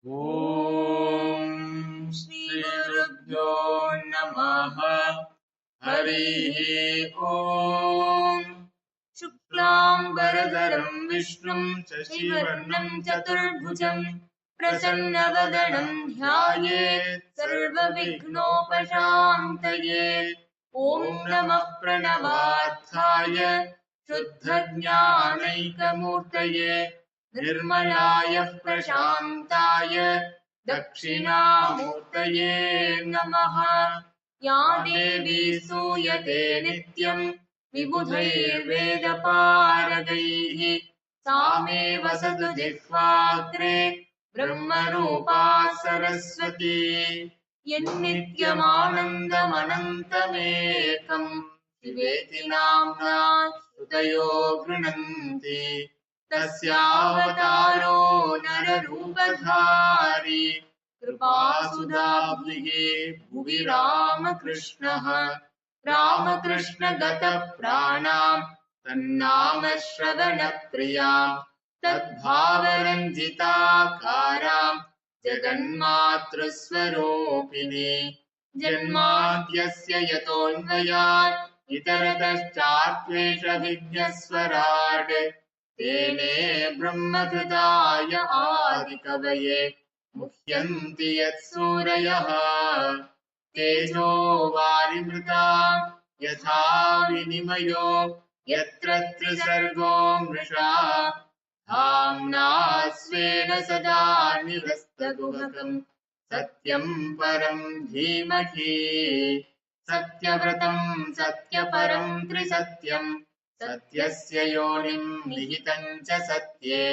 Om Shri Gurubhyo Namaha. Harihi Om. Shuklam Varadaram Vishnum Shashivarnam Chaturbhujam Prasannavadanam Dhyayet Sarva Vignopashantaye. Om Namah Pranavathaya Shuddha Jnanaikamurtaye Nirmalaaya Prashantaya Dakshinamurtaye Namaha. या देवी सूयते नित्यं विबुधैर्वेदपारगैः सा मे वसतु जिह्वाग्रे ब्रह्मरूपा सरस्वती यन्नित्यमानन्दमनन्तमेकं शिवेति नाम्ना श्रुतयो गृह्णन्ति तस्यावतारो नररूपधारी कृपासुधाभिः भुवि रामकृष्णः रामकृष्णगतप्राणां तन्नाम श्रवणप्रियां तद्भावरञ्जिताकारां जगन्मातृस्वरूपिणी जन्माद्यस्य यतोऽन्वयात् इतरतश्चात्वेषविघ्नस्वराट् तेने ब्रह्मकृताय आदिकवये मुह्यन्ति यत्सूरयः तेजो वारिमृता यथा विनिमयो यत्र त्रिसर्गो मृषा धाम्ना स्वेन सदा निरस्तगुहकम् सत्यं परं धीमहि सत्यव्रतं सत्यपरं त्रिसत्यं सत्यस्य योनिं निहितं च सत्ये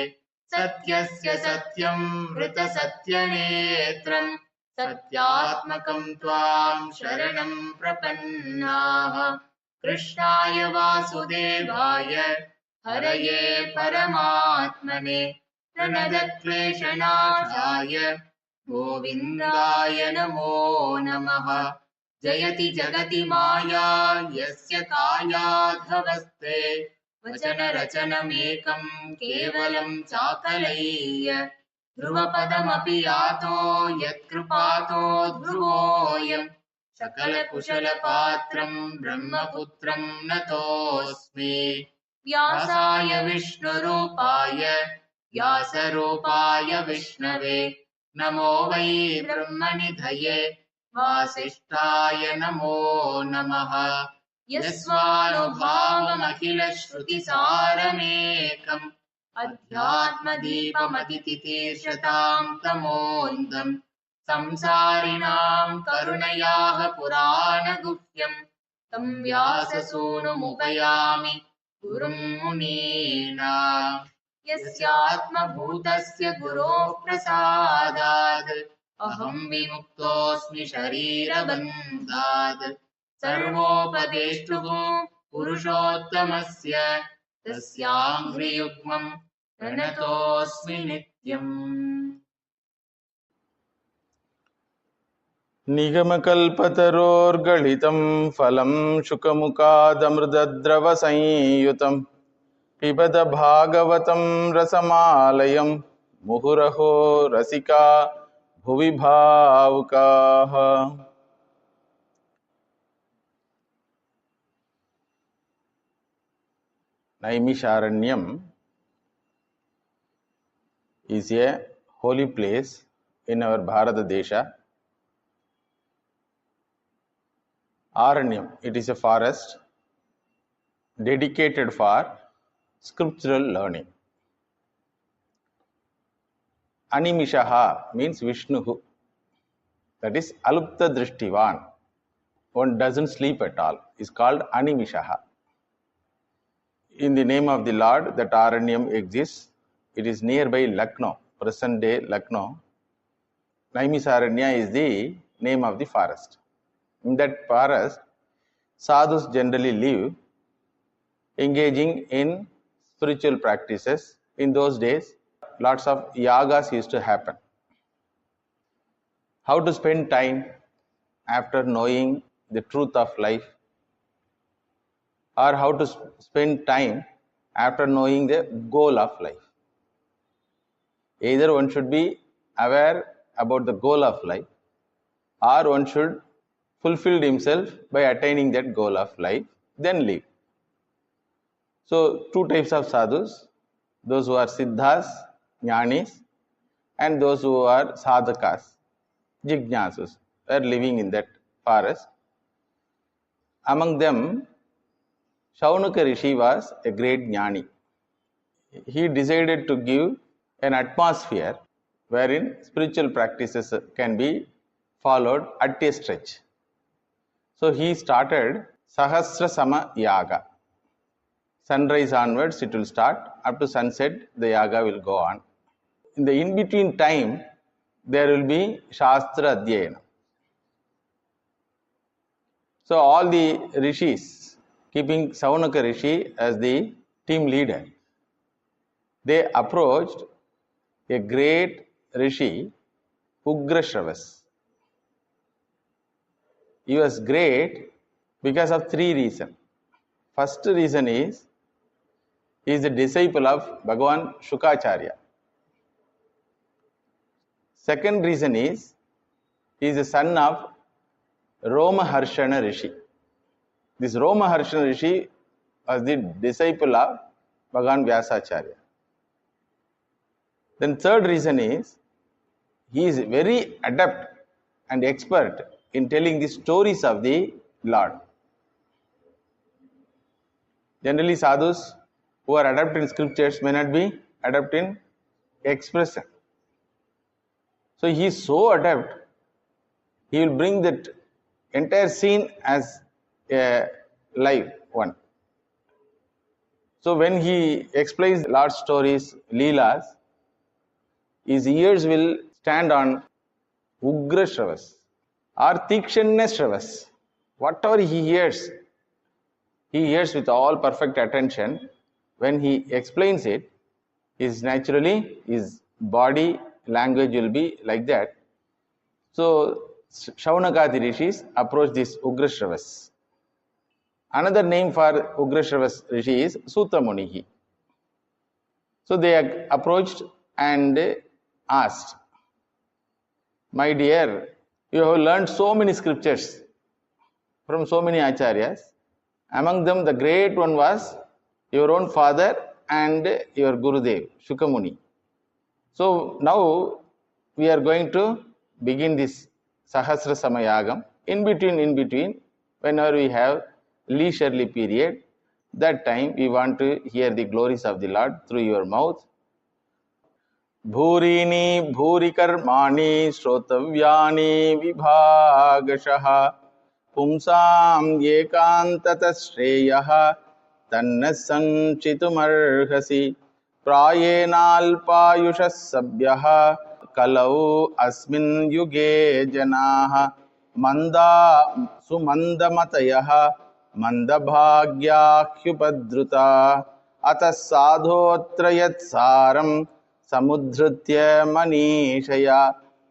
सत्यस्य सत्यं मृतसत्यनेत्रं सत्यात्मकं त्वां शरणं प्रपन्नाः कृष्णाय वासुदेवाय हरये परमात्मने प्रणतक्लेशनाशाय गोविन्दाय नमो नमः। जयति जगति माया यस्य कायाधवस्ते वचनरचनमेकं केवलं चाकलय्य ध्रुवपदमपि यातो यत्कृपातो ध्रुवोऽयं सकलकुशलपात्रं ब्रह्मपुत्रं नतोऽस्मि व्यासाय विष्णुरूपाय व्यासरूपाय विष्णवे नमो वै ब्रह्मनिधये वासिष्ठाय नमो नमः यस्वानुभावमखिलश्रुतिसारमेकम् अध्यात्मदीपमतितितीर्षतां तमोऽन्धम् संसारिणां करुणयाः पुराणगुह्यं तं व्याससूनुमुपयामि गुरुं मुनीनाम् यस्यात्मभूतस्य गुरोः प्रसादात् अहं विमुक्तोऽस्मि शरीरबन्धात् सर्वोपदेष्टुः पुरुषोत्तमस्य तस्याङ्घ्रियुग्मं प्रणतोऽस्मि नित्यम्। निगमकल्पतरोर्गलितं फलं शुकमुखादमृतद्रवसंयुतं पिबत भागवतं रसमालयं मुहुरहो रसिका भुवि भावुकाः। Naimisharanyam is a holy place in our Bharata Desha. Aranyam, it is a forest dedicated for scriptural learning. Animishaha means Vishnuhu, that is Alupta Drishtivan. One doesn't sleep at all, is called Animishaha. In the name of the Lord, that Aranyam exists. It is nearby Lucknow, present day Lucknow. Naimisaranya is the name of the forest. In that forest, sadhus generally live, engaging in spiritual practices. In those days, lots of yagas used to happen. How to spend time after knowing the truth of life, or how to spend time after knowing the goal of life. Either one should be aware about the goal of life, or one should fulfill himself by attaining that goal of life, then live. So, two types of sadhus, those who are siddhas, jnanis, and those who are sadhakas, jignasus, are living in that forest. Among them, Shaunaka Rishi was a great jnani. He decided to give an atmosphere wherein spiritual practices can be followed at a stretch. So he started Sahasra Sama Yaga. Sunrise onwards it will start, up to sunset the yaga will go on. In the in-between time, there will be Shastra Adhyayana. So all the rishis, keeping Saunaka Rishi as the team leader, they approached a great rishi, Ugrashravas. He was great because of three reasons. First reason is, he is a disciple of Bhagavan Shukacharya. Second reason is, he is the son of Romaharshana Rishi. This Romaharshana Rishi was the disciple of Bhagavan Vyasacharya. Then third reason is, he is very adept and expert in telling the stories of the Lord. Generally, sadhus who are adept in scriptures may not be adept in expression. So he is so adept, he will bring that entire scene as a live one. So when he explains Lord's stories, Leelas, his ears will stand on Ugra Shravas or Tikshanna Shravas. Whatever he hears with all perfect attention. When he explains it, his body language will be like that. So Shaunakadi rishis approach this Ugrashravas. Another name for Ugrashravas rishi is Suta Munihi. So they approached and asked, my dear, you have learned so many scriptures from so many acharyas. Among them, the great one was your own father and your Gurudev, Shukamuni. So now we are going to begin this Sahasra Samayagam. In between, whenever we have leisurely period, that time we want to hear the glories of the Lord through your mouth. Bhurini bhuri karmani shrotavyani vibhagashaha pumsam yekantata shreyaha tanna sanchitumarhasi prayenalpayushas sabhyaha kalau asmin yuge janaha manda sumandamatayaha mandabhagyahyupadruta atas sadhotrayat saram samudhrutya manishaya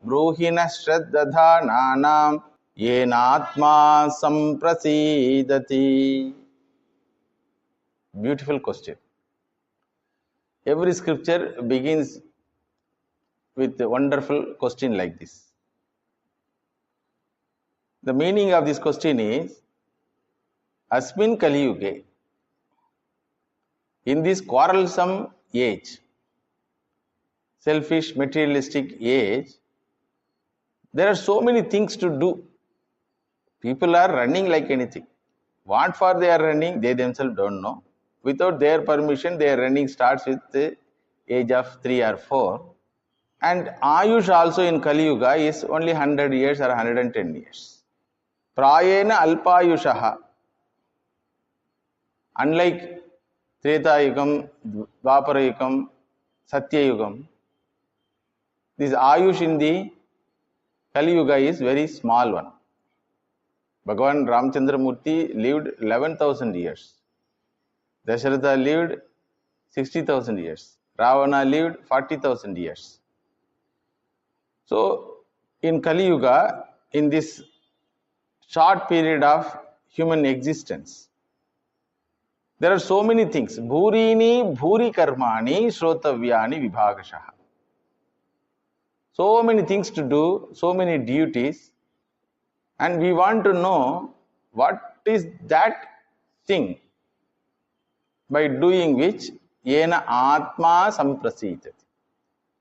bruhina shraddadhananam yenatma samprasidati. Beautiful question. Every scripture begins with a wonderful question like this. The meaning of this question is, Asmin Kali Yuge, in this quarrelsome age, selfish, materialistic age, there are so many things to do. People are running like anything. What for they are running, they themselves don't know. Without their permission, their running starts with the age of 3 or 4. And Ayush also in Kali Yuga is only 100 years or 110 years. Prayena Alpayushaha. Unlike Treta Yugam, Dwapara Yugam, Satya Yugam, this Ayush in the Kali Yuga is very small one. Bhagavan Ramchandra Murthy lived 11,000 years. Dasharatha lived 60,000 years. Ravana lived 40,000 years. So, in Kali Yuga, in this short period of human existence, there are so many things. Bhurini bhuri karmani shrotavyani vibhagashaha. So many things to do, so many duties, and we want to know what is that thing by doing which yena atma samprasitati.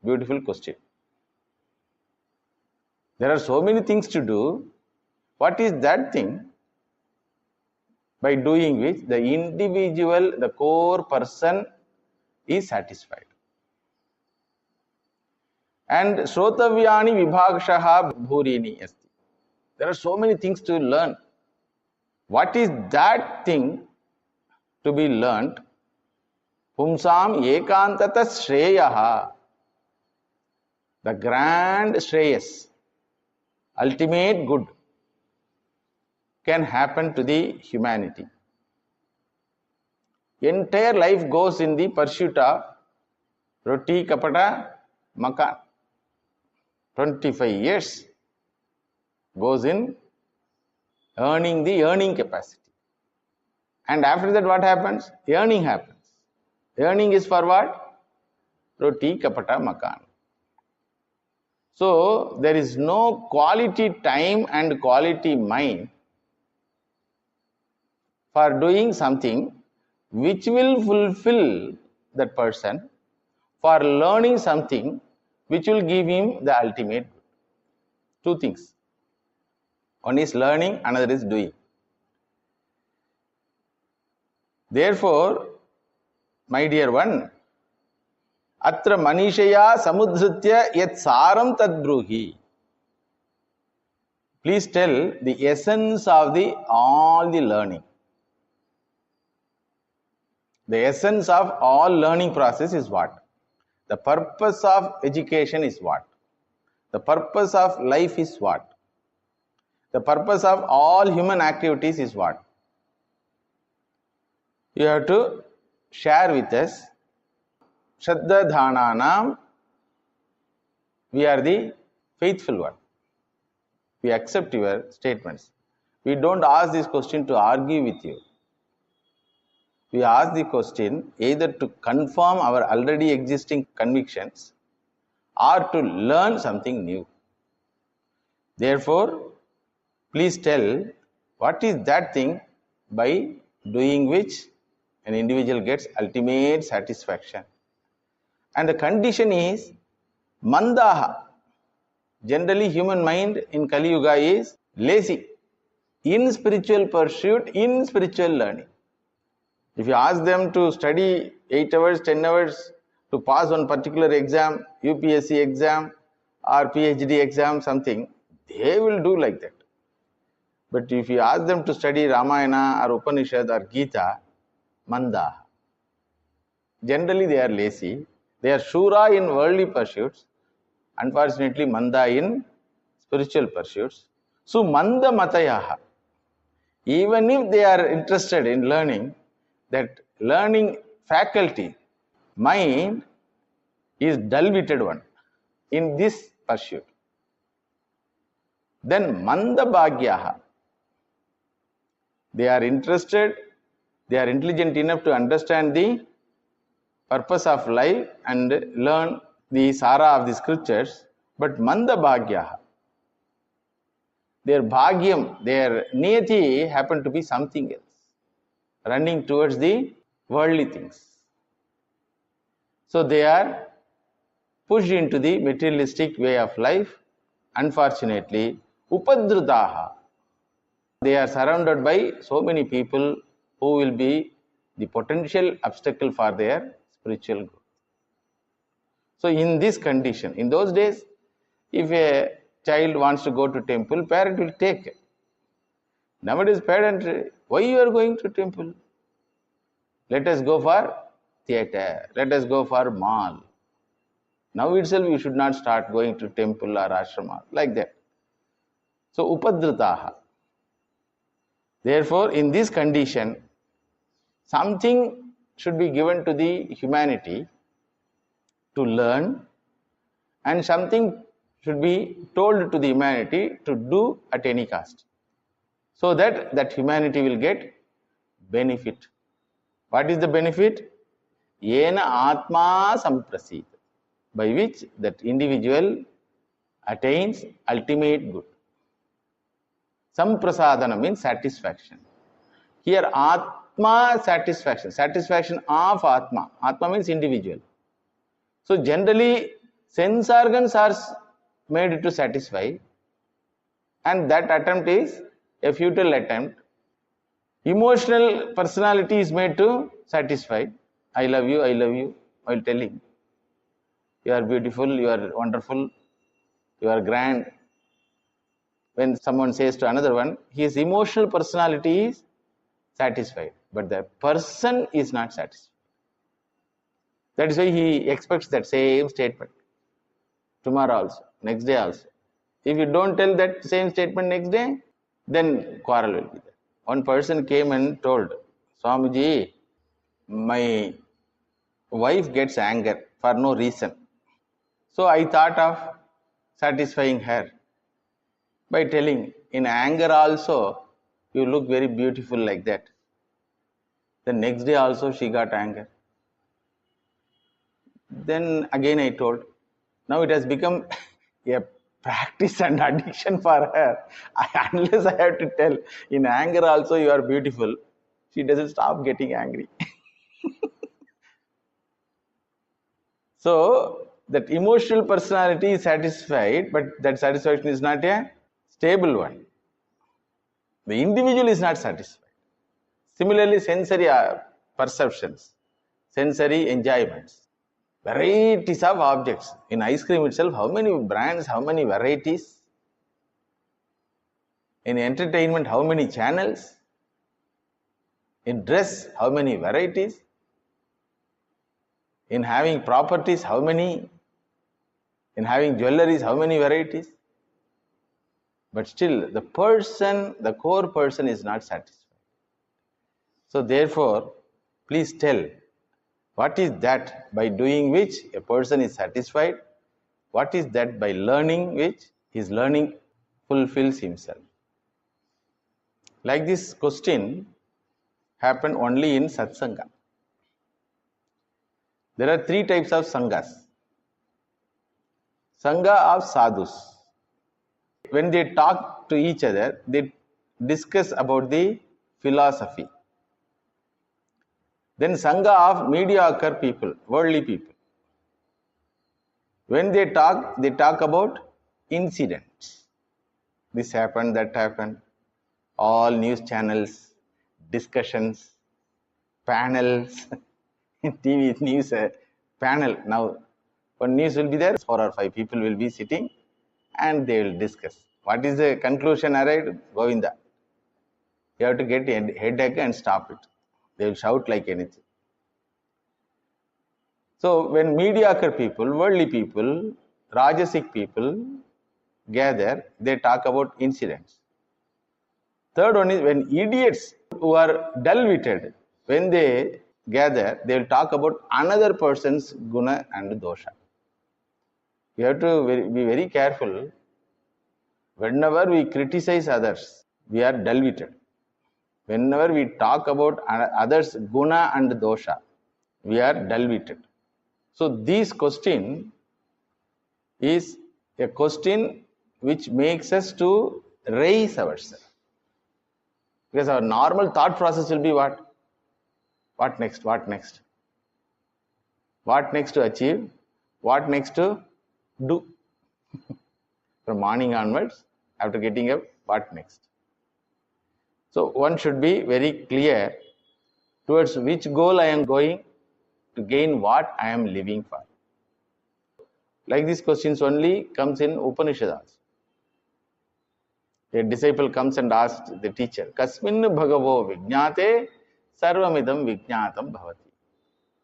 Beautiful question. There are so many things to do. What is that thing by doing which the individual, the core person is satisfied? And Shrotavyani Vibhakshaha Bhurini asti. There are so many things to learn. What is that thing to be learnt? Pumsam ekantata shreyaha. The grand shreyas, ultimate good, can happen to the humanity. Entire life goes in the pursuit of roti, kapata, makan. 25 years goes in earning the earning capacity. And after that what happens? Earning happens. Earning is for what? Roti, kapata, makan. So there is no quality time and quality mind for doing something which will fulfill that person, for learning something which will give him the ultimate good. Two things. One is learning, another is doing. Therefore, my dear one, atra manishaya samudhritya yat saram tadbruhi. Please tell the essence of all the learning. The essence of all learning process is what? The purpose of education is what? The purpose of life is what? The purpose of all human activities is what? You have to share with us. Shraddha Dhananam, we are the faithful one. We accept your statements. We don't ask this question to argue with you. We ask the question either to confirm our already existing convictions or to learn something new. Therefore, please tell what is that thing by doing which an individual gets ultimate satisfaction. And the condition is mandaha. Generally, human mind in Kali Yuga is lazy in spiritual pursuit, in spiritual learning. If you ask them to study 8 hours, 10 hours to pass one particular exam, UPSC exam or PhD exam, something, they will do like that. But if you ask them to study Ramayana or Upanishad or Gita, manda. Generally they are lazy. They are shura in worldly pursuits. Unfortunately, manda in spiritual pursuits. So, manda matayaha. Even if they are interested in learning, that learning faculty, mind is dull-witted one in this pursuit. Then manda bhagyaha. They are interested, they are intelligent enough to understand the purpose of life and learn the sara of the scriptures, but manda bhagyaha. Their bhagyam, their niyati happen to be something else, running towards the worldly things. So they are pushed into the materialistic way of life. Unfortunately, upadrutaha. They are surrounded by so many people who will be the potential obstacle for their spiritual growth. So in this condition, in those days, if a child wants to go to temple, parent will take it. Nowadays, parent, why you are going to temple? Let us go for theatre. Let us go for mall. Now itself, you should not start going to temple or ashrama, like that. So, upadritaha. Therefore, in this condition, something should be given to the humanity to learn, and something should be told to the humanity to do at any cost, so that humanity will get benefit. What is the benefit? Yena atma samprasita, by which that individual attains ultimate good. Samprasadana means satisfaction. Here Atma satisfaction, satisfaction of Atma. Atma means individual. So generally sense organs are made to satisfy, and that attempt is a futile attempt. Emotional personality is made to satisfy. I love you, while telling. You are beautiful, you are wonderful, you are grand. When someone says to another one, his emotional personality is satisfied, but the person is not satisfied. That is why he expects that same statement tomorrow also, next day also. If you don't tell that same statement next day, then quarrel will be there. One person came and told, Swamiji, my wife gets anger for no reason. So I thought of satisfying her by telling, in anger also, you look very beautiful like that. The next day also she got anger. Then again I told, now it has become a practice and addiction for her. Unless I have to tell, in anger also you are beautiful, she doesn't stop getting angry. So that emotional personality is satisfied, but that satisfaction is not a stable one. The individual is not satisfied. Similarly, sensory perceptions, sensory enjoyments, varieties of objects. In ice cream itself, how many brands, how many varieties? In entertainment, how many channels? In dress, how many varieties? In having properties, how many? In having jewelries, how many varieties? But still, the person, the core person is not satisfied. So therefore, please tell, what is that by doing which a person is satisfied? What is that by learning which his learning fulfills himself? Like this question happened only in satsanga. There are three types of sanghas. Sangha of sadhus. When they talk to each other, they discuss about the philosophy. Then sangha of mediocre people, worldly people. When they talk about incidents. This happened, that happened. All news channels, discussions, panels, TV news panel. Now, one news will be there, 4 or 5 people will be sitting and they will discuss. What is the conclusion arrived? Govinda. You have to get a headache and stop it. They will shout like anything. So, when mediocre people, worldly people, rajasic people gather, they talk about incidents. Third one is when idiots who are dull-witted, when they gather, they will talk about another person's guna and dosha. You have to be very careful. Whenever we criticize others, we are dull-witted. Whenever we talk about others' guna and dosha, we are dull-witted. So this question is a question which makes us to raise ourselves. Because our normal thought process will be what? What next? What next? What next to achieve? What next to do? From morning onwards, after getting up, what next? So one should be very clear towards which goal I am going to gain what I am living for. Like these questions only comes in Upanishad also. A disciple comes and asks the teacher, Kasmin bhagavo vijñāte sarvamidam vijñātam bhavati.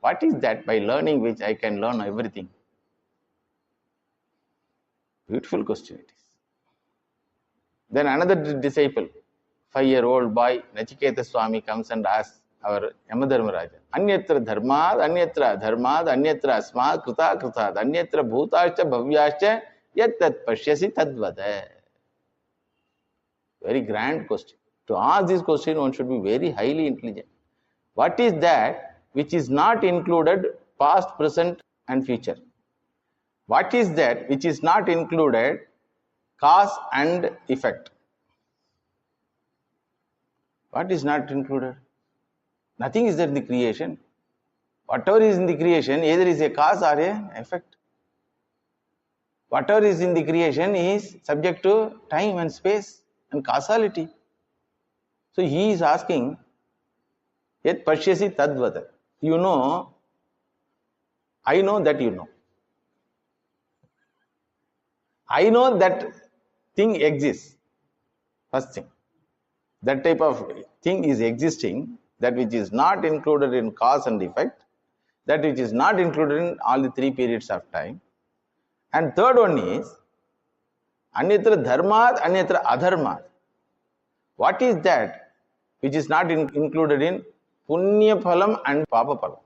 What is that by learning which I can learn everything? Beautiful question it is. Then another disciple, 5-year-old boy, Nachiketa Swami, comes and asks our Yamadharmaraja, Anyatra dharmad, anyatra dharmad, anyatra asmad, kruta krutad, anyatra bhutascha bhavyascha, yat tat pashyasi tadvada. Very grand question. To ask this question, one should be very highly intelligent. What is that which is not included past, present and future? What is that which is not included cause and effect. What is not included? Nothing is there in the creation. Whatever is in the creation, either is a cause or a effect. Whatever is in the creation is subject to time and space and causality. So he is asking, Yet pashyasi tadvata. You know, I know that you know. I know that thing exists. First thing. That type of thing is existing, that which is not included in cause and effect, that which is not included in all the three periods of time. And third one is anyatra dharmat, anyatra adharmat. What is that which is not included in punya phalam and papa phalam?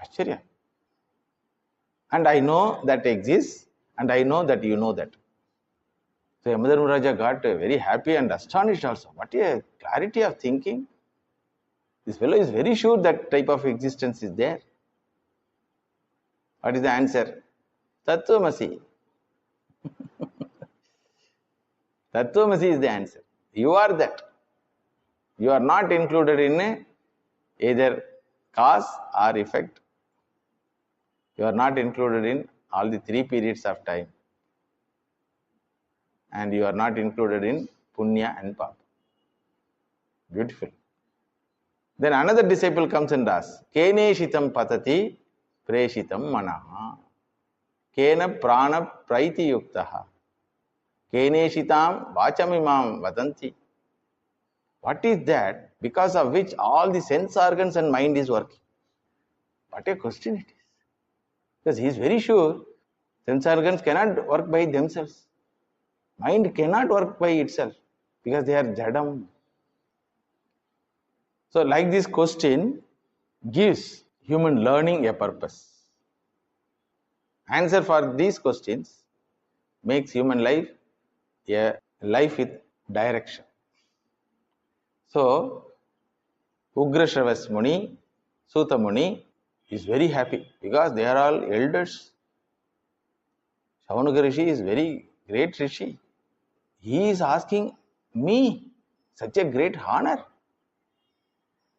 Ashcharya. And I know that exists, and I know that you know that. So Yamadharmaraja got very happy and astonished also. What a clarity of thinking. This fellow is very sure that type of existence is there. What is the answer? Tattvamasi. Tattvamasi is the answer. You are that. You are not included in either cause or effect. You are not included in all the three periods of time. And you are not included in punya and papa. Beautiful. Then another disciple comes and asks, Keneshitam patati preshitam manaha. Kena prana praiti yuktaha. Keneshitam vachamimam vadanti. What is that because of which all the sense organs and mind is working? What a question it is. Because he is very sure sense organs cannot work by themselves. Mind cannot work by itself because they are jadam. So like this question gives human learning a purpose. Answer for these questions makes human life a life with direction. So Ugrashravas Muni, Sutta Muni is very happy because they are all elders. Shavanuka Rishi is very great Rishi. He is asking me such a great honor.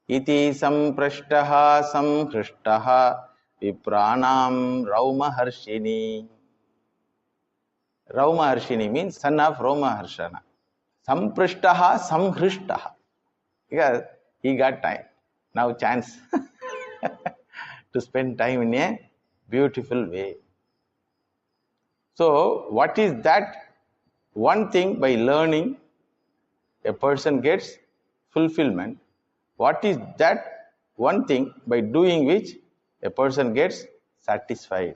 Iti samprashtaha samhrishtaha vipranam Raumaharshini. Raumaharshini means son of Raumaharshana. Samprishtaha samhrishtaha. Because he got time. Now chance to spend time in a beautiful way. So what is that one thing by learning a person gets fulfillment? What is that one thing by doing which a person gets satisfied?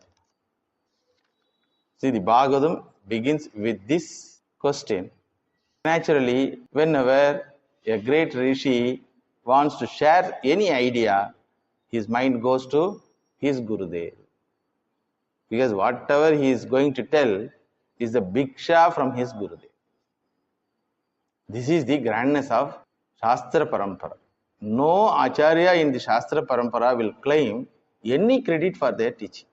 See, the Bhagavatam begins with this question. Naturally, whenever a great rishi wants to share any idea, his mind goes to his Gurudev. Because whatever he is going to tell is the bhiksha from his Gurudev. This is the grandness of Shastra Parampara. No Acharya in the Shastra Parampara will claim any credit for their teaching,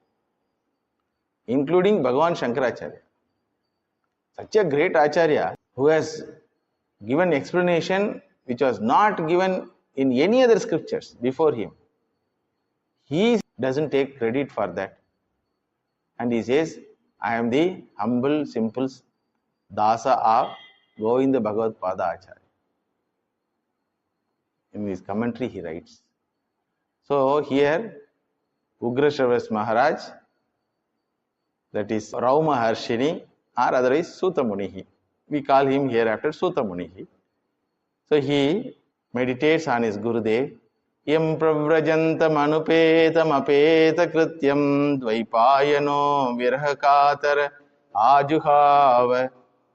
including Bhagavan Shankaracharya. Such a great Acharya who has given explanation which was not given in any other scriptures before him. He doesn't take credit for that. And he says, I am the humble, simple Dasa of Govinda Bhagavad Pada Acharya. In his commentary he writes. So here Ugrashravas Maharaj, that is Raumaharshini, or otherwise Sutta Munihi. We call him hereafter Sutta Munihi. So he meditates on his Gurudev. Yam pravrajantam anupetam apeta krityam dvaipayano virhakatar ajuhava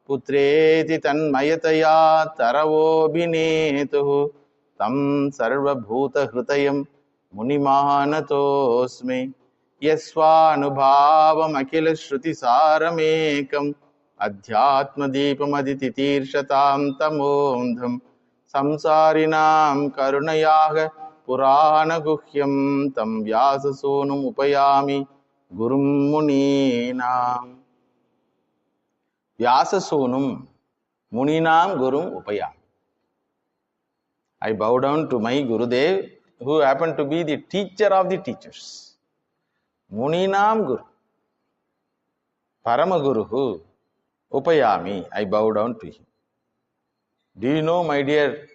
putreti tanmayataya taravo bhinetuhu tam sarva bhuta hrutayam munimanatosmi yasvanubhavam akila shruti saramekam adhyatma deepam adititirshatam tamondham samsarinam karunayaga Purana guhyam tam vyasa sonum upayami gurum muninam. Vyasa Sonum Muninam Gurum Upaya. I bow down to my Gurudev, who happened to be the teacher of the teachers. Muninam Guru. Paramaguruhu Upayami. I bow down to him. Do you know, my dear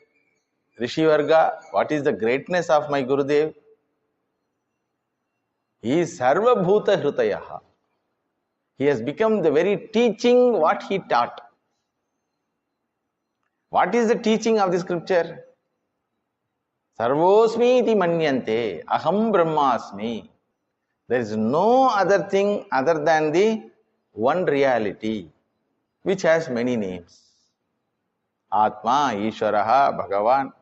Rishi Varga, what is the greatness of my Gurudev? He is Sarva Bhuta Hritayaha. He has become the very teaching what he taught. What is the teaching of the scripture? Sarvosmi iti manyante, aham brahmasmi. There is no other thing other than the one reality, which has many names. Atma, Ishvaraha, Bhagavan.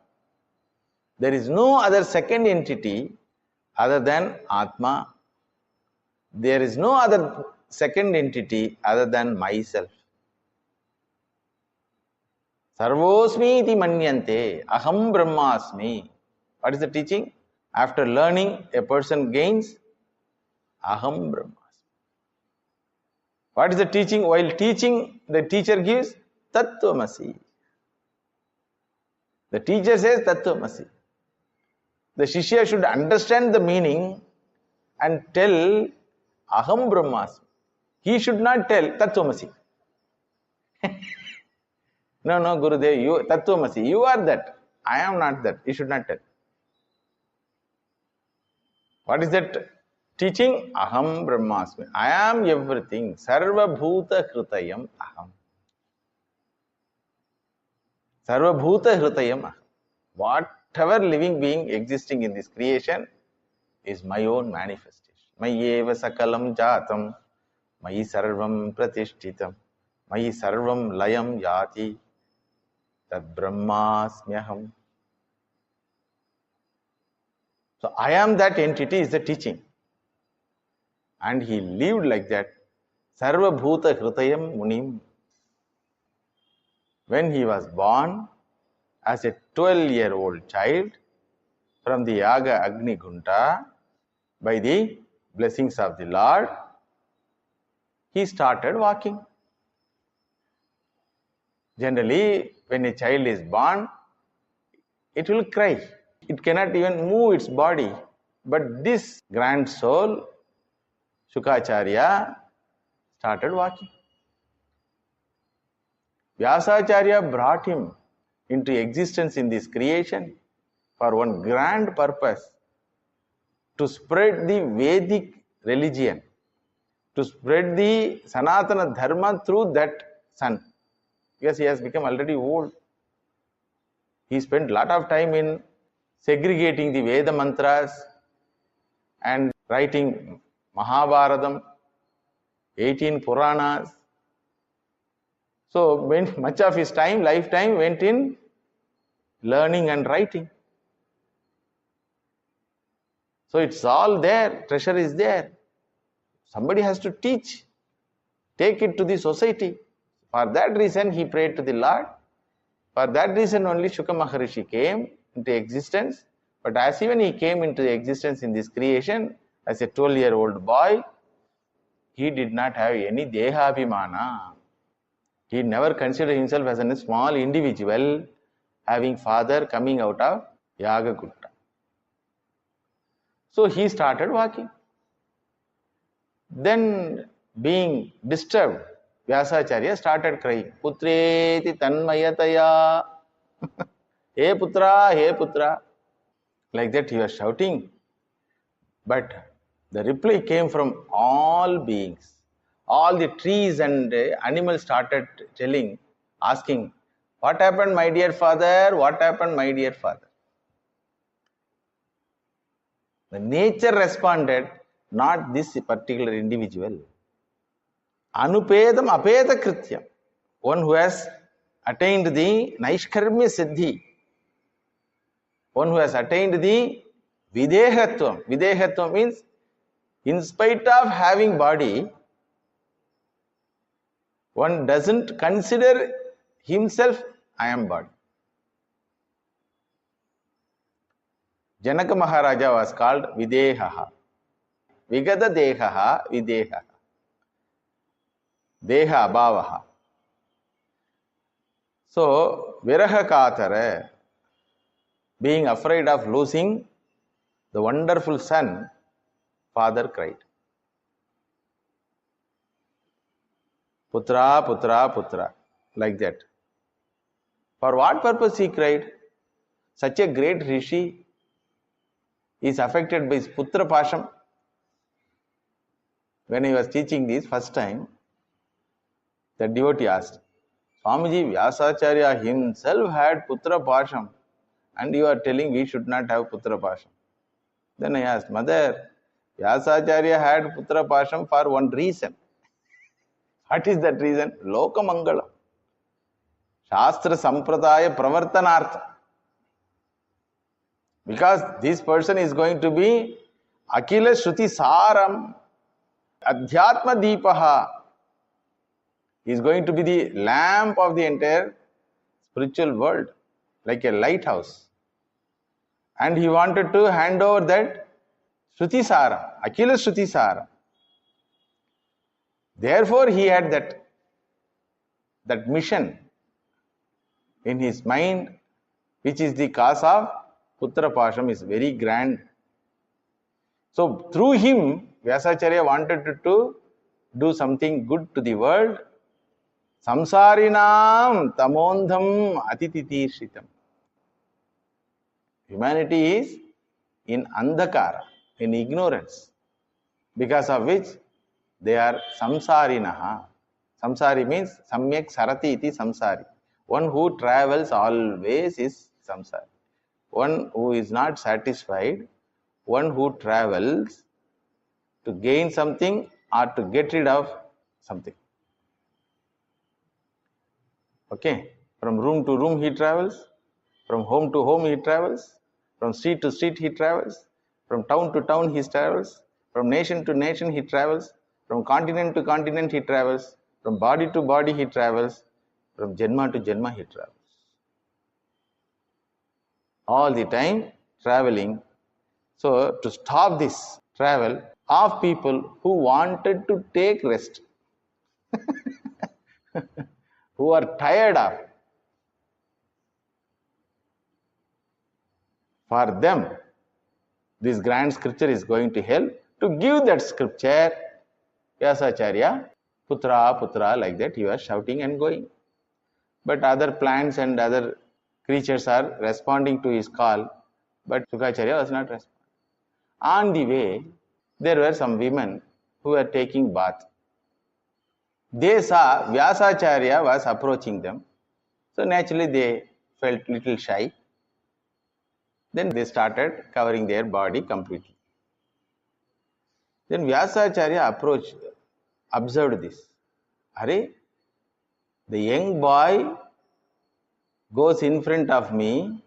There is no other second entity other than Atma. There is no other second entity other than myself. Sarvosmi iti manyante, aham brahmasmi. What is the teaching? After learning, a person gains aham brahmasmi. What is the teaching? While teaching, the teacher gives tattvamasi. The teacher says tattvamasi. The Shishya should understand the meaning and tell aham brahmasmi. He should not tell tattvamasi. No, Gurudev, you tattvamasi. You are that. I am not that. You should not tell. What is that teaching? Aham brahmasmi. I am everything. Sarva bhuta hrutayam aham. Sarva bhuta hrutayam aham. Whatever living being existing in this creation is my own manifestation. Mayeva sakalam jatam, mayi sarvam pratishtitam, mayi sarvam layam yati, tad brahmasmyaham. So I am that entity is the teaching. And he lived like that. Sarva bhuta hrutayam munim. When he was born as a 12-year-old child from the Yaga Agni Gunta, by the blessings of the Lord, he started walking. Generally, when a child is born, it will cry. It cannot even move its body. But this grand soul, Shukacharya, started walking. Vyasacharya brought him into existence in this creation for one grand purpose, to spread the Vedic religion, to spread the Sanatana Dharma through that son. Because he has become already old. He spent a lot of time in segregating the Veda mantras and writing Mahabharatam, 18 Puranas. So much of his time, lifetime, went in learning and writing. So it's all there, treasure is there. Somebody has to teach, take it to the society. For that reason, he prayed to the Lord. For that reason only Shuka Maharishi came into existence. But as even he came into existence in this creation as a 12-year-old boy, he did not have any Dehabhimana. He never considered himself as a small individual having father coming out of Yaga Gutta. So he started walking. Then, being disturbed, Vyasacharya started crying, Putreti tanmayataya. Hey Putra, hey Putra. Like that he was shouting. But the reply came from all beings. All the trees and animals started telling, asking, what happened, my dear father? What happened, my dear father? The nature responded, not this particular individual. Anupedam apeda krityam. One who has attained the Naishkarmya Siddhi. One who has attained the Videhatvam. Videhatvam means, in spite of having body, one doesn't consider himself, I am body. Janaka Maharaja was called Videhaha. Vigata Dehaha Videhaha. Deha Abhavaha. So, viraha katara, being afraid of losing the wonderful son, father cried. Putra, putra, putra, like that. For what purpose he cried? Such a great rishi is affected by his putra pasham. When he was teaching this first time, the devotee asked, Swamiji, Vyasacharya himself had putra pasham, and you are telling we should not have putra pasham. Then I asked, Mother, Vyasacharya had putra pasham for one reason. What is that reason? Lokamangala. Shastra Sampradaya Pravartanartha. Because this person is going to be Akila Shruti Saram, Adhyatma Deepaha. He is going to be the lamp of the entire spiritual world, like a lighthouse. And he wanted to hand over that Shruti Saram, Akila Shruti Saram. Therefore, he had that mission in his mind, which is the cause of Putra Pasham, is very grand. So, through him, Vyasacharya wanted to do something good to the world. Samsarinam tamondham atititirshritam. Humanity is in andhakara, in ignorance, because of which they are samsarinaha. Samsari means samyak sarati iti samsari. One who travels always is samsari. One who is not satisfied, one who travels to gain something or to get rid of something. Okay, from room to room he travels, from home to home he travels, from street to street he travels, from town to town he travels, from nation to nation he travels, from continent to continent he travels, from body to body he travels, from Janma to Janma he travels. All the time traveling. So, to stop this travel of people who wanted to take rest, who are tired of, for them, this grand scripture is going to help to give that scripture. Vyasacharya, putra, putra, like that, you are shouting and going. But other plants and other creatures are responding to his call, but Shukacharya was not responding. On the way, there were some women who were taking bath. They saw Vyasacharya was approaching them, so naturally they felt little shy. Then they started covering their body completely. Then Vyasacharya approached, observed this. Hare, the young boy goes in front of me,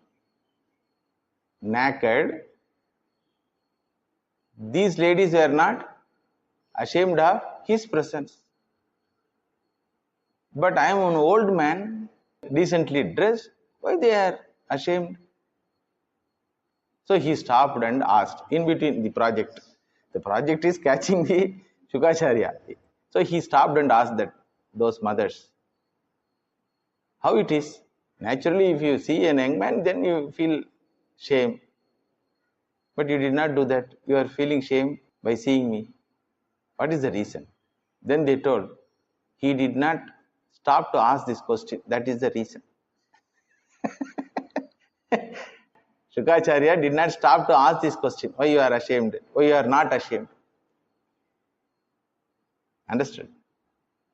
naked. These ladies were not ashamed of his presence. But I am an old man, decently dressed. Why they are ashamed? So he stopped and asked, in between the project. The project is catching the Shukacharya. So he stopped and asked those mothers, how it is? Naturally, if you see a young man, then you feel shame. But you did not do that. You are feeling shame by seeing me. What is the reason? Then they told, he did not stop to ask this question. That is the reason. Shukacharya did not stop to ask this question. Why you are ashamed? Why you are not ashamed? Understood?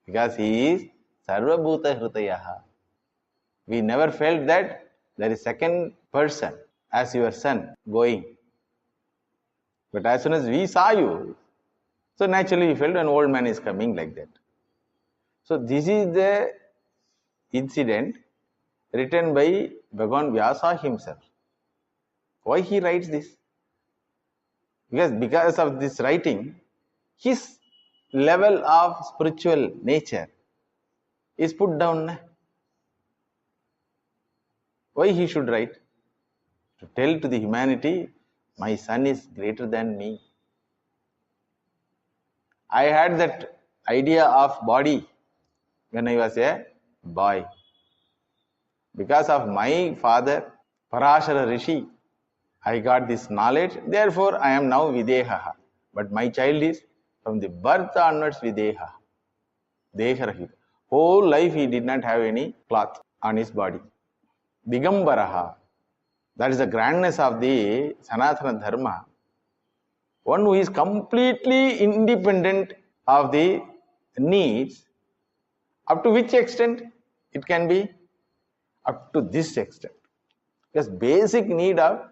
Because he is Sarvabhuta Hrutayaha. We never felt that there is second person as your son going. But as soon as we saw you, so naturally we felt an old man is coming, like that. So this is the incident written by Bhagavan Vyasa himself. Why he writes this? Because of this writing, his level of spiritual nature is put down. Why he should write? To tell to the humanity, my son is greater than me. I had that idea of body when I was a boy. Because of my father, Parashara Rishi, I got this knowledge, therefore I am now Videha. But my child is from the birth onwards Videha. Deharahita. Whole life he did not have any cloth on his body. Digambaraha. That is the grandness of the Sanatana Dharma. One who is completely independent of the needs, up to which extent? It can be up to this extent. Because basic need of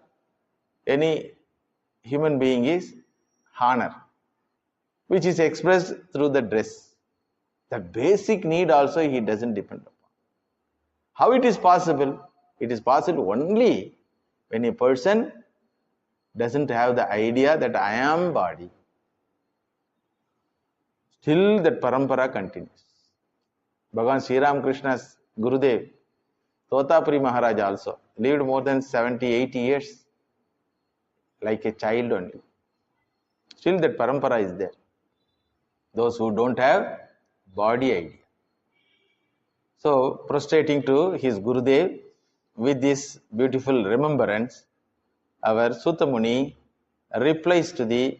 any human being is honor, which is expressed through the dress. That basic need also he doesn't depend upon. How it is possible? It is possible only when a person doesn't have the idea that I am body. Still that parampara continues. Bhagavan Sri Ramakrishna's Gurudev, Totapuri Maharaj also lived more than 70-80 years like a child only. Still that parampara is there. Those who don't have body idea. So prostrating to his Gurudev with this beautiful remembrance, our Sutta Muni replies to the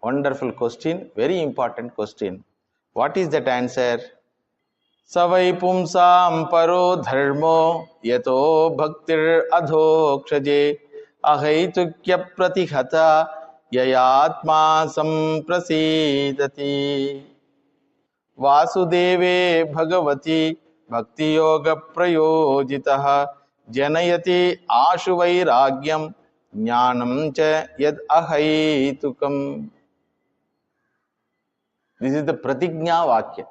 wonderful question, very important question. What is that answer? Savai pumsam paro dharmo yato bhaktir adhokshaje ahaitukya pratihata yayatma samprasidati Vasudeve bhagavati bhakti yoga prayojitah janayati ashu vairagyam jnanam cha yad ahaitukam. This is the pratigna vakya,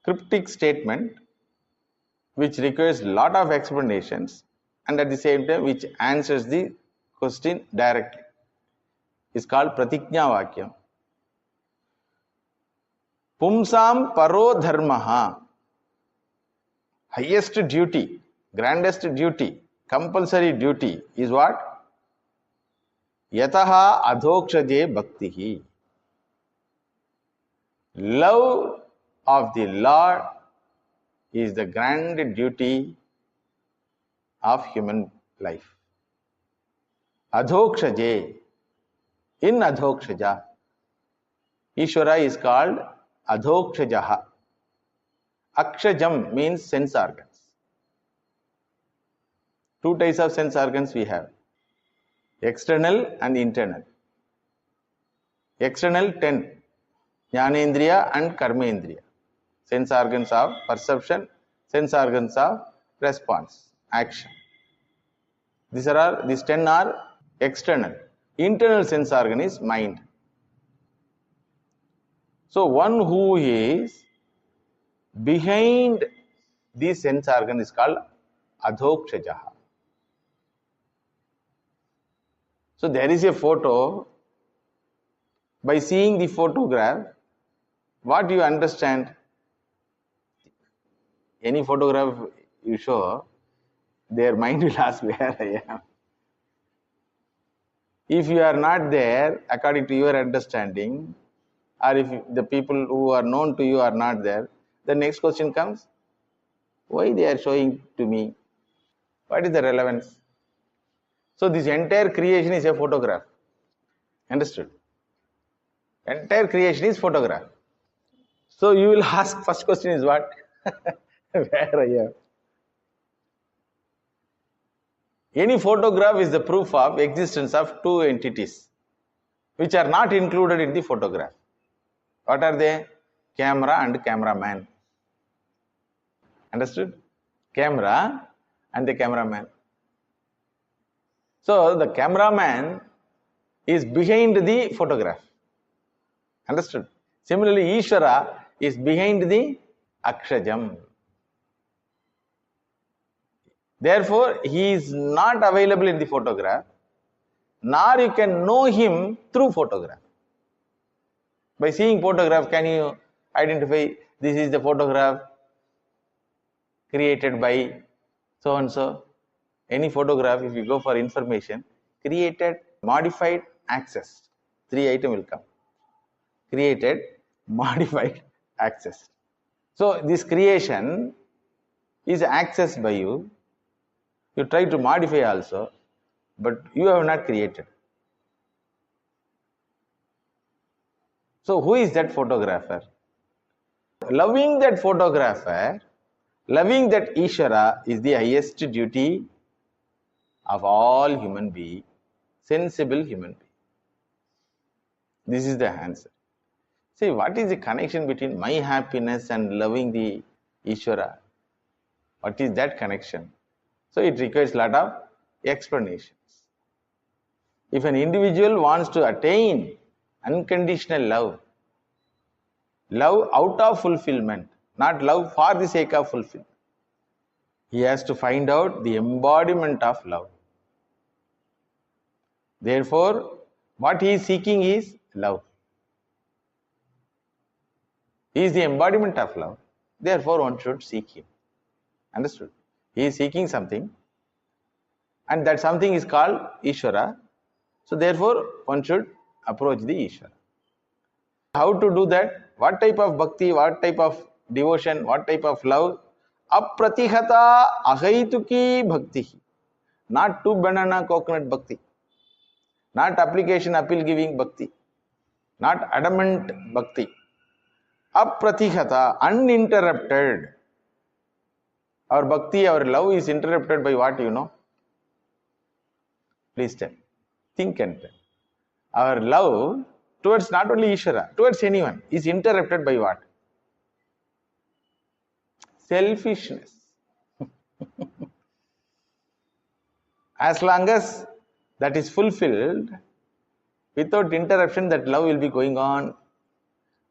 cryptic statement which requires lot of explanations and at the same time which answers the question directly. It's called pratigna vakya. Pumsam paro dharmaha, highest duty, grandest duty, compulsory duty is what? Yataha adhokshaje bhaktihi. Love of the Lord is the grand duty of human life. Adhokshaje, in adhokshaja, Ishvara is called adhokshajaha. Akshajam means sense organs. Two types of sense organs we have, external and internal. External 10, Jnanendriya and Karmendriya. Sense organs of perception, sense organs of response, action. These 10 are external. Internal sense organ is mind. So one who is behind the sense organ is called adhokshajaha. So there is a photo. By seeing the photograph, what do you understand? Any photograph you show, their mind will ask where I am. If you are not there, according to your understanding, or if the people who are known to you are not there, the next question comes, why they are showing to me? What is the relevance? So this entire creation is a photograph. Understood? Entire creation is photograph. So you will ask, first question is what? Where I am? Any photograph is the proof of existence of two entities which are not included in the photograph. What are they? Camera and cameraman. Understood? Camera and the cameraman. So the cameraman is behind the photograph. Understood? Similarly, Ishvara is behind the Akshajam. Therefore, he is not available in the photograph, nor you can know him through photograph. By seeing photograph, can you identify this is the photograph created by so and so? Any photograph, if you go for information, created, modified, accessed. 3 items will come. Created, modified, accessed. So this creation is accessed by you. You try to modify also, but you have not created. So who is that photographer? Loving that photographer, loving that Ishvara is the highest duty of all human beings, sensible human beings. This is the answer. See, what is the connection between my happiness and loving the Ishvara? What is that connection? So it requires a lot of explanations. If an individual wants to attain unconditional love, love out of fulfillment, not love for the sake of fulfillment, he has to find out the embodiment of love. Therefore, what he is seeking is love. He is the embodiment of love. Therefore, one should seek him. Understood? He is seeking something, and that something is called Ishvara. So, therefore, one should approach the Ishvara. How to do that? What type of bhakti, what type of devotion, what type of love? Apratihata ahaituki bhakti. Not two banana coconut bhakti. Not application appeal giving bhakti. Not adamant bhakti. Apratihata, uninterrupted. Our bhakti, our love is interrupted by what, you know? Please tell. Think and tell. Our love towards not only Ishvara, towards anyone is interrupted by what? Selfishness. As long as that is fulfilled, without interruption, that love will be going on.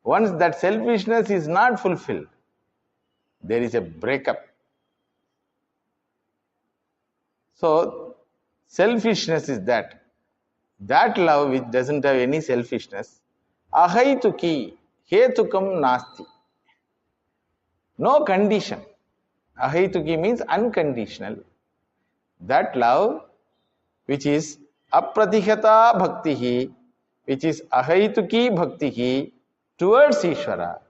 Once that selfishness is not fulfilled, there is a breakup. So, selfishness is that. That love which doesn't have any selfishness, ahaituki, hetukam nasti. No condition. Ahaituki means unconditional. That love which is apratihata bhaktihi, which is ahaituki bhaktihi towards Ishvara.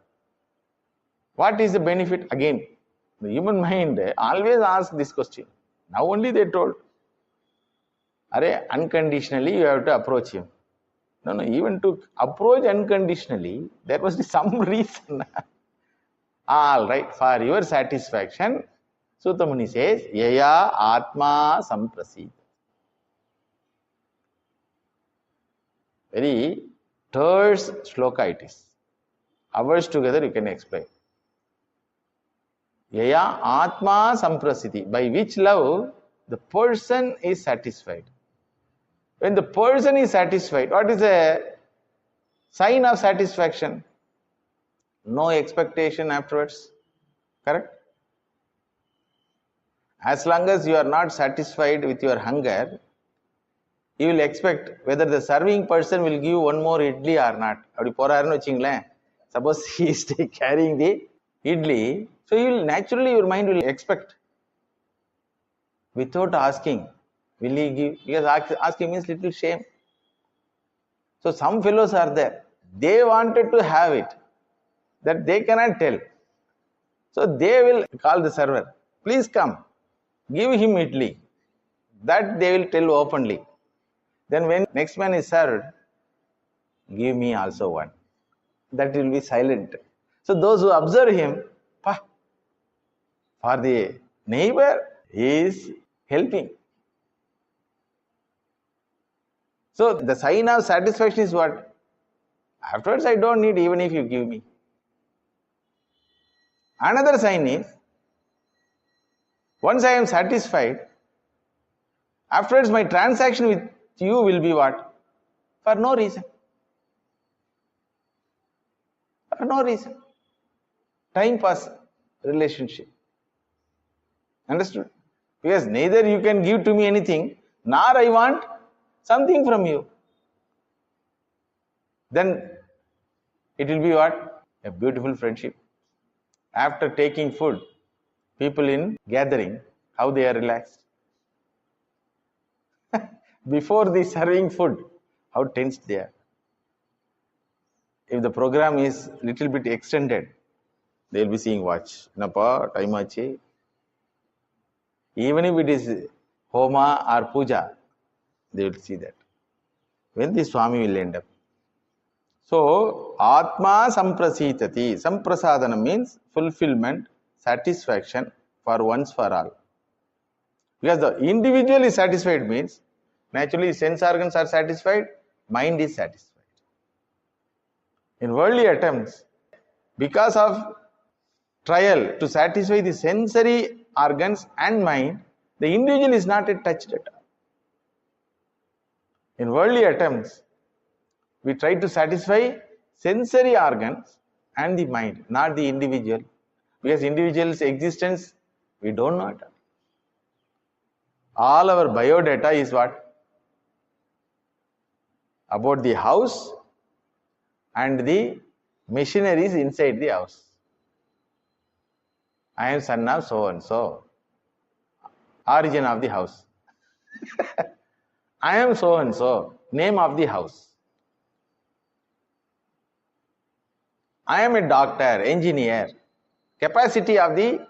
What is the benefit? Again, the human mind always asks this question. Now only they told. Are unconditionally you have to approach him. No, even to approach unconditionally, there must be some reason. All right, for your satisfaction, Sutta Muni says, Yaya Atma Samprasid. Very terse shloka it is. Hours together you can explain. Yaya Atma Samprasiti, by which love the person is satisfied. When the person is satisfied, what is a sign of satisfaction? No expectation afterwards. Correct? As long as you are not satisfied with your hunger, you will expect whether the serving person will give one more idli or not. Suppose he is carrying the idli, so you will naturally, your mind will expect without asking. Will he give? Because asking means little shame. So some fellows are there. They wanted to have it, that they cannot tell. So they will call the server. Please come. Give him idli. That they will tell openly. Then when next man is served, give me also one. That will be silent. So those who observe him, for the neighbor, he is helping. So the sign of satisfaction is what? Afterwards I don't need even if you give me. Another sign is, once I am satisfied, afterwards my transaction with you will be what? For no reason. For no reason. Time pass relationship. Understood? Because neither you can give to me anything, nor I want something from you. Then it will be what? A beautiful friendship. After taking food, people in gathering, how they are relaxed. Before the serving food, how tense they are. If the program is little bit extended, they will be seeing watch. Napa, time achi. Even if it is homa or puja, they will see that. When the Swami will end up. So, Atma samprasitati. Samprasadana means fulfillment, satisfaction for once for all. Because the individual is satisfied means, naturally sense organs are satisfied, mind is satisfied. In worldly attempts, because of trial to satisfy the sensory organs and mind, the individual is not yet touched at all. In worldly attempts, we try to satisfy sensory organs and the mind, not the individual. Because individual's existence, we don't know it. All our biodata is what? About the house and the machineries inside the house. I am son of so and so. Origin of the house. I am so and so. Name of the house. I am a doctor, engineer. Capacity of the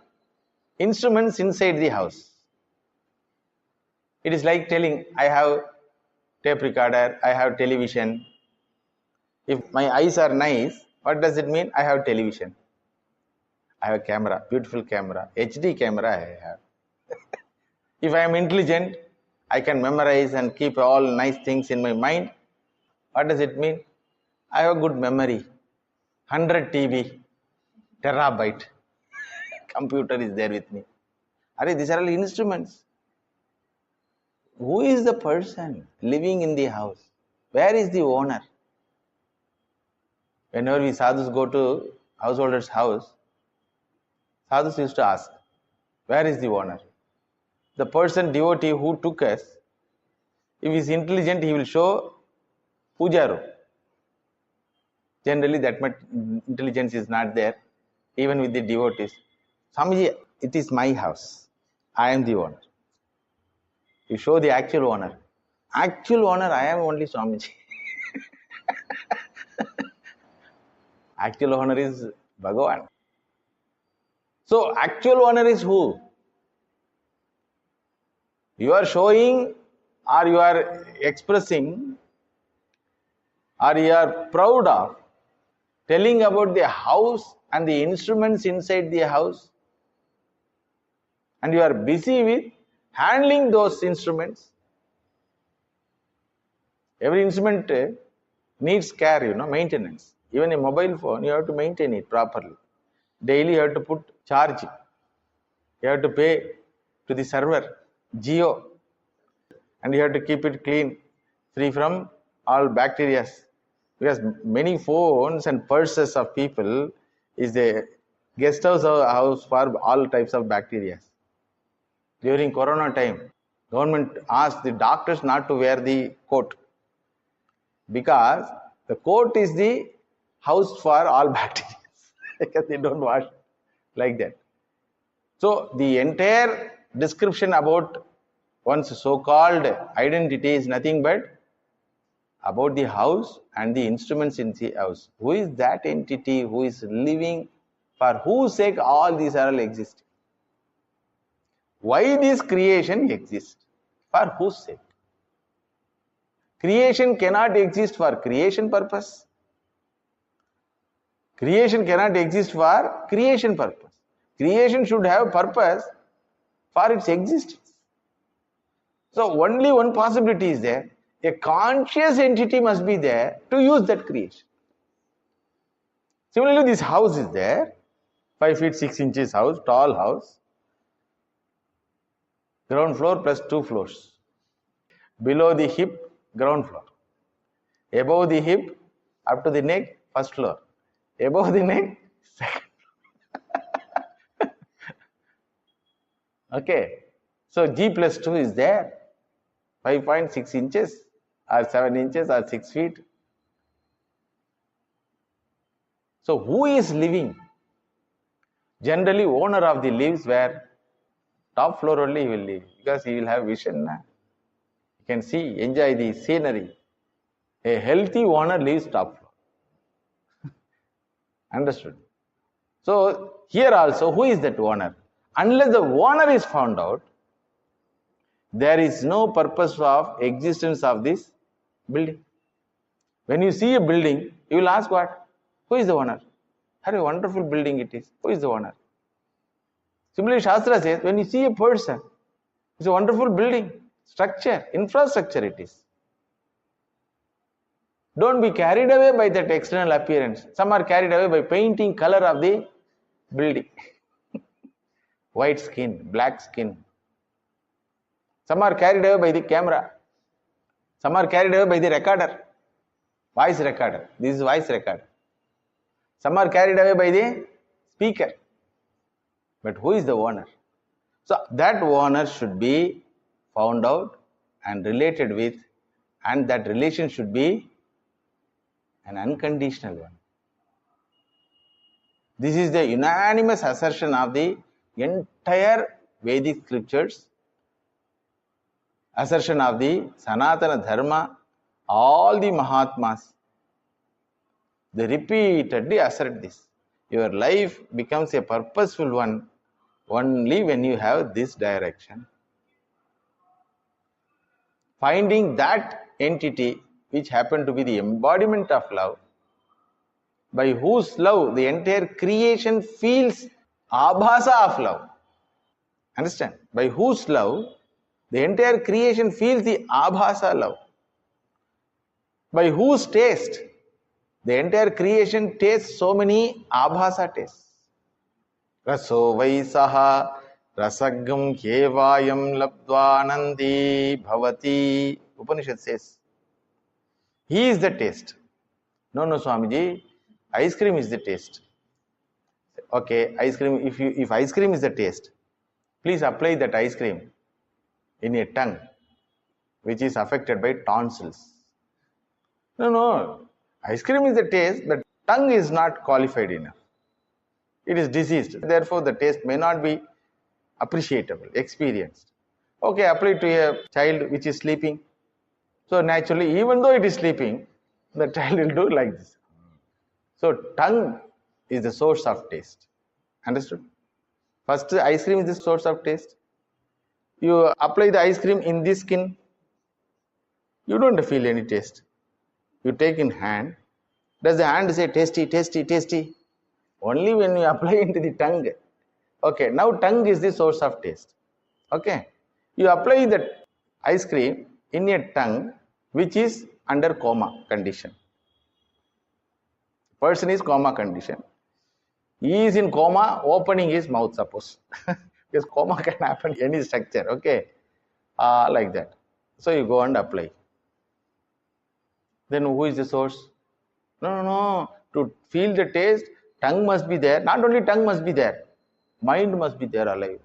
instruments inside the house. It is like telling, I have tape recorder, I have television. If my eyes are nice, what does it mean? I have television. I have a camera, beautiful camera, HD camera I have. If I am intelligent, I can memorize and keep all nice things in my mind. What does it mean? I have a good memory. 100 TB, terabyte. Computer is there with me. These are all instruments. Who is the person living in the house? Where is the owner? Whenever we sadhus go to householder's house, sadhus used to ask, where is the owner? The person, devotee who took us, if he is intelligent, he will show puja room. Generally, that much intelligence is not there, even with the devotees. Swamiji, it is my house. I am the owner. You show the actual owner. Actual owner, I am only Swamiji. Actual owner is Bhagavan. So, actual owner is who? You are showing, or you are expressing, or you are proud of telling about the house and the instruments inside the house, and you are busy with handling those instruments. Every instrument needs care, maintenance. Even a mobile phone, you have to maintain it properly. Daily you have to put charge. You have to pay to the server, Geo, and you have to keep it clean, free from all bacteria. Because many phones and purses of people is the guest house for all types of bacteria. During Corona time, government asked the doctors not to wear the coat, because the coat is the house for all bacteria, because they don't wash like that. So the entire description about one's so-called identity is nothing but about the house and the instruments in the house. Who is that entity who is living, for whose sake all these are all existing? Why this creation exists? For whose sake? Creation cannot exist for creation purpose. Creation cannot exist for creation purpose. Creation should have purpose for its existence. So only one possibility is there. A conscious entity must be there to use that creation. Similarly, this house is there, 5 feet 6 inches house, tall house, ground floor plus 2 floors. Below the hip, ground floor. Above the hip, up to the neck, first floor. Above the neck, second floor. Okay. So G plus 2 is there. 5.6 inches or 7 inches or 6 feet. So who is living? Generally, owner of the lives where top floor only he will live, because he will have vision. You can see, enjoy the scenery. A healthy owner lives top floor. Understood? So here also, who is that owner? Unless the owner is found out, there is no purpose of existence of this building. When you see a building, you will ask what? Who is the owner? What a wonderful building it is. Who is the owner? Similarly, Shastra says, when you see a person, it's a wonderful building, structure, infrastructure it is. Don't be carried away by that external appearance. Some are carried away by painting color of the building. White skin, black skin. Some are carried away by the camera. Some are carried away by the recorder. Voice recorder. This is voice recorder. Some are carried away by the speaker. But who is the owner? So that owner should be found out and related with, and that relation should be an unconditional one. This is the unanimous assertion of the entire Vedic scriptures, assertion of the Sanatana Dharma, all the Mahatmas. They repeatedly assert this. Your life becomes a purposeful one only when you have this direction. Finding that entity which happened to be the embodiment of love, by whose love the entire creation feels abhasa of love. Understand? By whose love the entire creation feels the abhasa love. By whose taste the entire creation tastes so many abhasa tastes. Raso vaisaha rasagam kyevayam labdvanandi bhavati. Upanishad says, he is the taste. No, Swamiji, ice cream is the taste. Okay, ice cream, if ice cream is the taste, please apply that ice cream in a tongue which is affected by tonsils. No, ice cream is the taste, the tongue is not qualified enough. It is diseased. Therefore, the taste may not be appreciable, experienced. Okay, apply to a child which is sleeping. So naturally, even though it is sleeping, the child will do like this. So tongue is the source of taste. Understood? First, ice cream is the source of taste. You apply the ice cream in this skin, you don't feel any taste. You take in hand. Does the hand say tasty, tasty, tasty? Only when you apply into the tongue. Okay, now tongue is the source of taste. Okay, you apply the ice cream in a tongue which is under coma condition. Person is coma condition. He is in coma, opening his mouth, suppose. Because coma can happen in any structure. Okay, like that. So you go and apply. Then who is the source? No. To feel the taste, tongue must be there. Not only tongue must be there, mind must be there alive.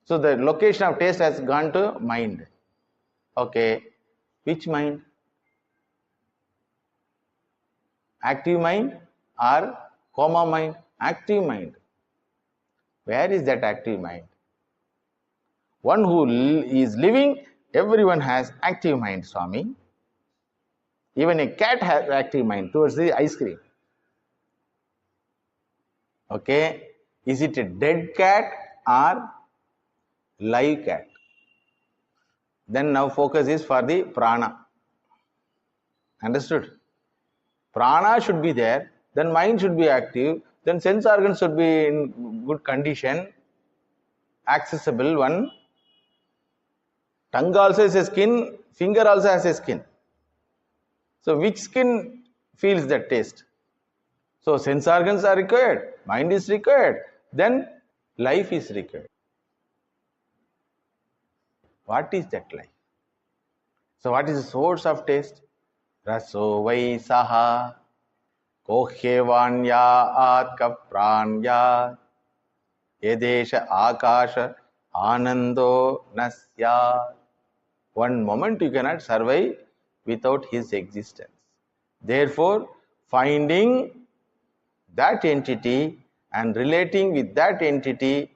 So the location of taste has gone to mind. Okay, which mind? Active mind or coma mind? Active mind. Where is that active mind? One who is living, everyone has active mind, Swami. Even a cat has active mind towards the ice cream. Okay, is it a dead cat or live cat? Then now focus is for the prana. Understood? Prana should be there, then mind should be active, then sense organs should be in good condition, accessible one. Tongue also has a skin, finger also has a skin. So which skin feels that taste? So sense organs are required, mind is required, then life is required. What is that life? So what is the source of taste? Raso vaisaha kohyevanya atkapranya yedesha akasha anando nasya. One moment you cannot survive without his existence. Therefore, finding that entity and relating with that entity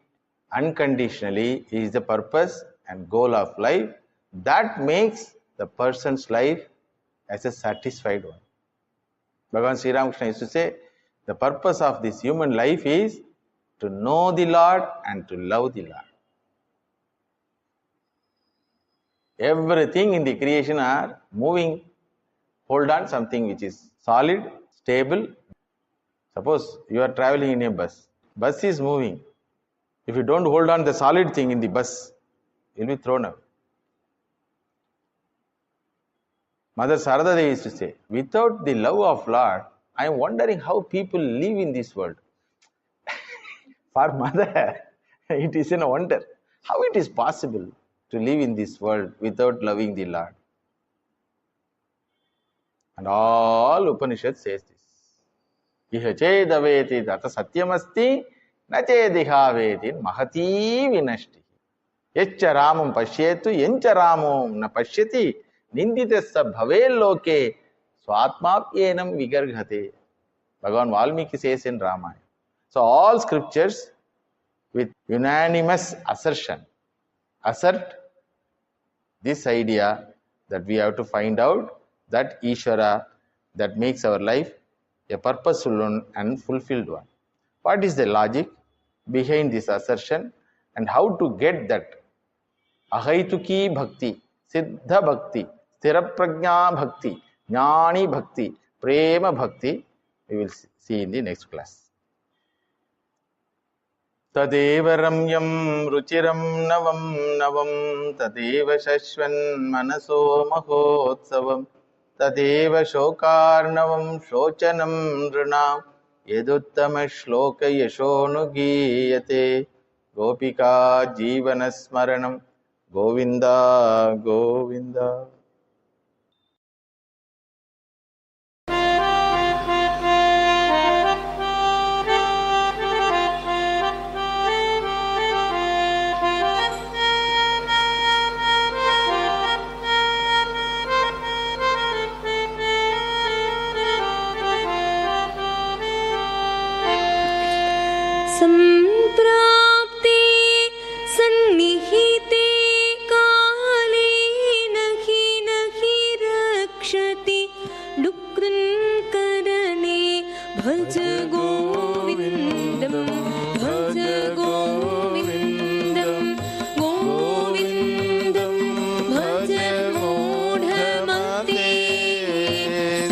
unconditionally is the purpose and goal of life. That makes the person's life as a satisfied one. Bhagavan Sri Ramakrishna used to say, the purpose of this human life is to know the Lord and to love the Lord. Everything in the creation are moving. Hold on something which is solid, stable. Suppose you are traveling in a bus. Bus is moving. If you don't hold on the solid thing in the bus, you will be thrown out. Mother Sarada Devi used to say, without the love of Lord, I am wondering how people live in this world. For Mother, it is a wonder. How it is possible to live in this world without loving the Lord? And all Upanishad says this. Iha chedaveti tata satyamasti na chedihaveti mahati vinashti. Yaccha ramam pashyetu yencha ramam na pashyati ninditassa bhavel loke swatmapyenam vigarghate. Bhagavan Valmiki says in Ramayana. So all scriptures with unanimous assertion assert this idea that we have to find out that Ishvara that makes our life a purposeful one and fulfilled one. What is the logic behind this assertion and how to get that ahaituki bhakti, siddha bhakti, sthira prajna bhakti, jnani bhakti, prema bhakti? We will see in the next class. Tadeva ramyam ruchiram navam navam tadeva shashvan manaso mahotsavam tadeva shokarnavam shochanam nrunam yeduttama shloka yashonugiyate gopika jivana smaranam govinda govinda. संप्राप्ते सन्निहिते काले नहि रक्षति डुक्रन्करणे भज गोविन्दं भज गोविन्दं गोविन्दं भज मूढमते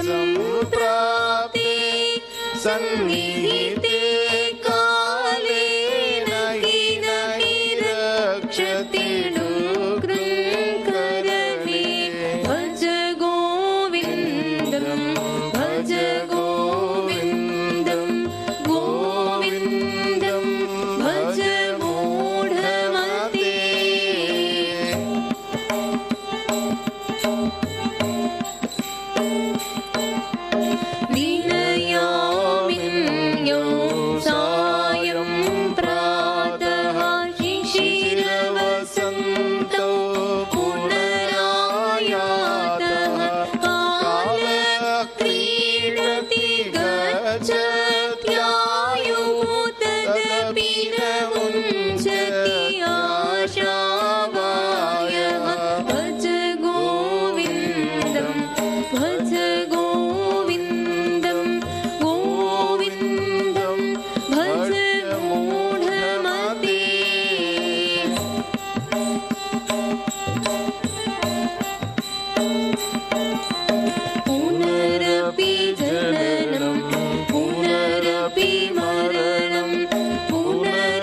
संप्राप्ते सन्निहिते पुनरपि मरणं पुनः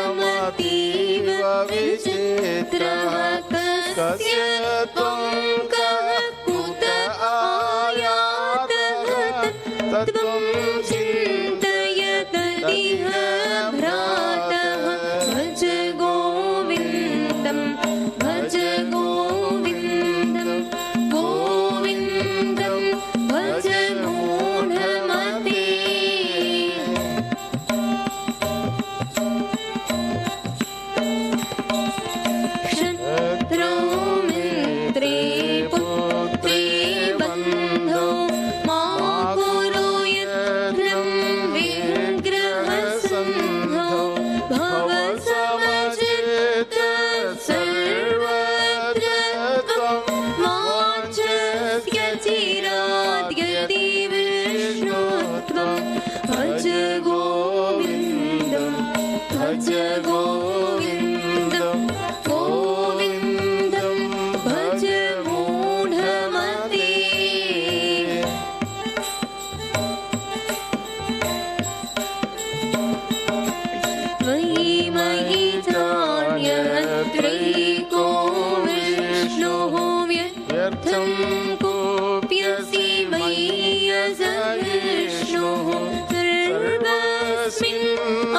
संसारोऽयमतीव विचित्रः कस्य त्वं कः कुत आयातः तत्त्वं चिन्तय तदिह भ्रातः भज गोविन्दं भज गोविन्दं गोविन्दं भज मूढमते शत्रौ मित्रे पुत्रे बन्धो मा कुरु यत्नं विग्रहसन्धौ भव समचित्त सर्वत्र त्वं वाञ्छस्य चिरात् यदि विष्णु त्वं भज गोविन्दं भज गोविन्दं गोविन्दं भज मूढमते मयि मयि चान्यत्रैको विष्णुः व्यर्थं कोऽप्यसि मय्यसहिष्णुः सर्वस्मिन्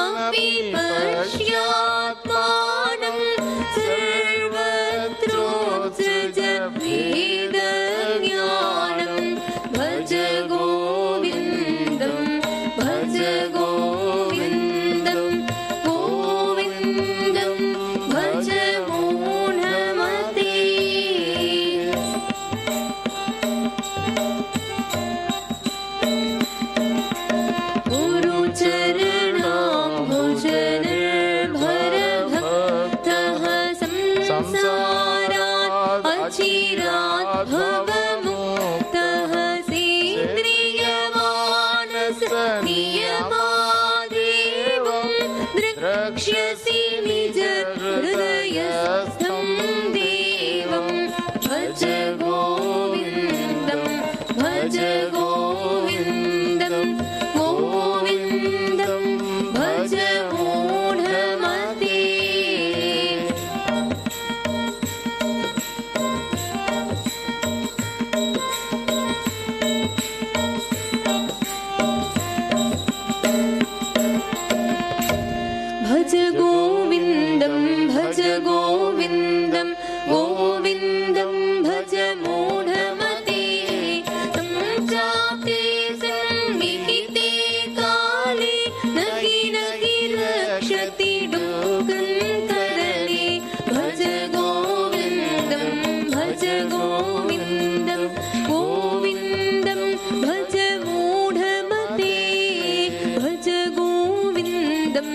अपि पश्यात्मानं सर्वत्रोत्सृज भेदज्ञानं भज गोविन्दं भज गोविन्दं गोविन्दं भज मूढमते गुरुचरणाम्भोजनिर्भरभक्तः संसारात् अचिरात् भवमुक्तः सेन्द्रियमानसनियमादेवं द्रक्ष्यसि निज हृदयस्थं देवं भज गोविन्दं भज गोविन्दं गोविन्दं भज मूढमते भज गोविन्दं भज गोविन्दं गोविन्दं भज मूढमते तं चाप्ते सन्निहिते काले नहि नहि रक्षति दुःखन्तरणे भज गोविन्दं भज गोविन्दं गोविन्दं भज मूढमते भज गोविन्दं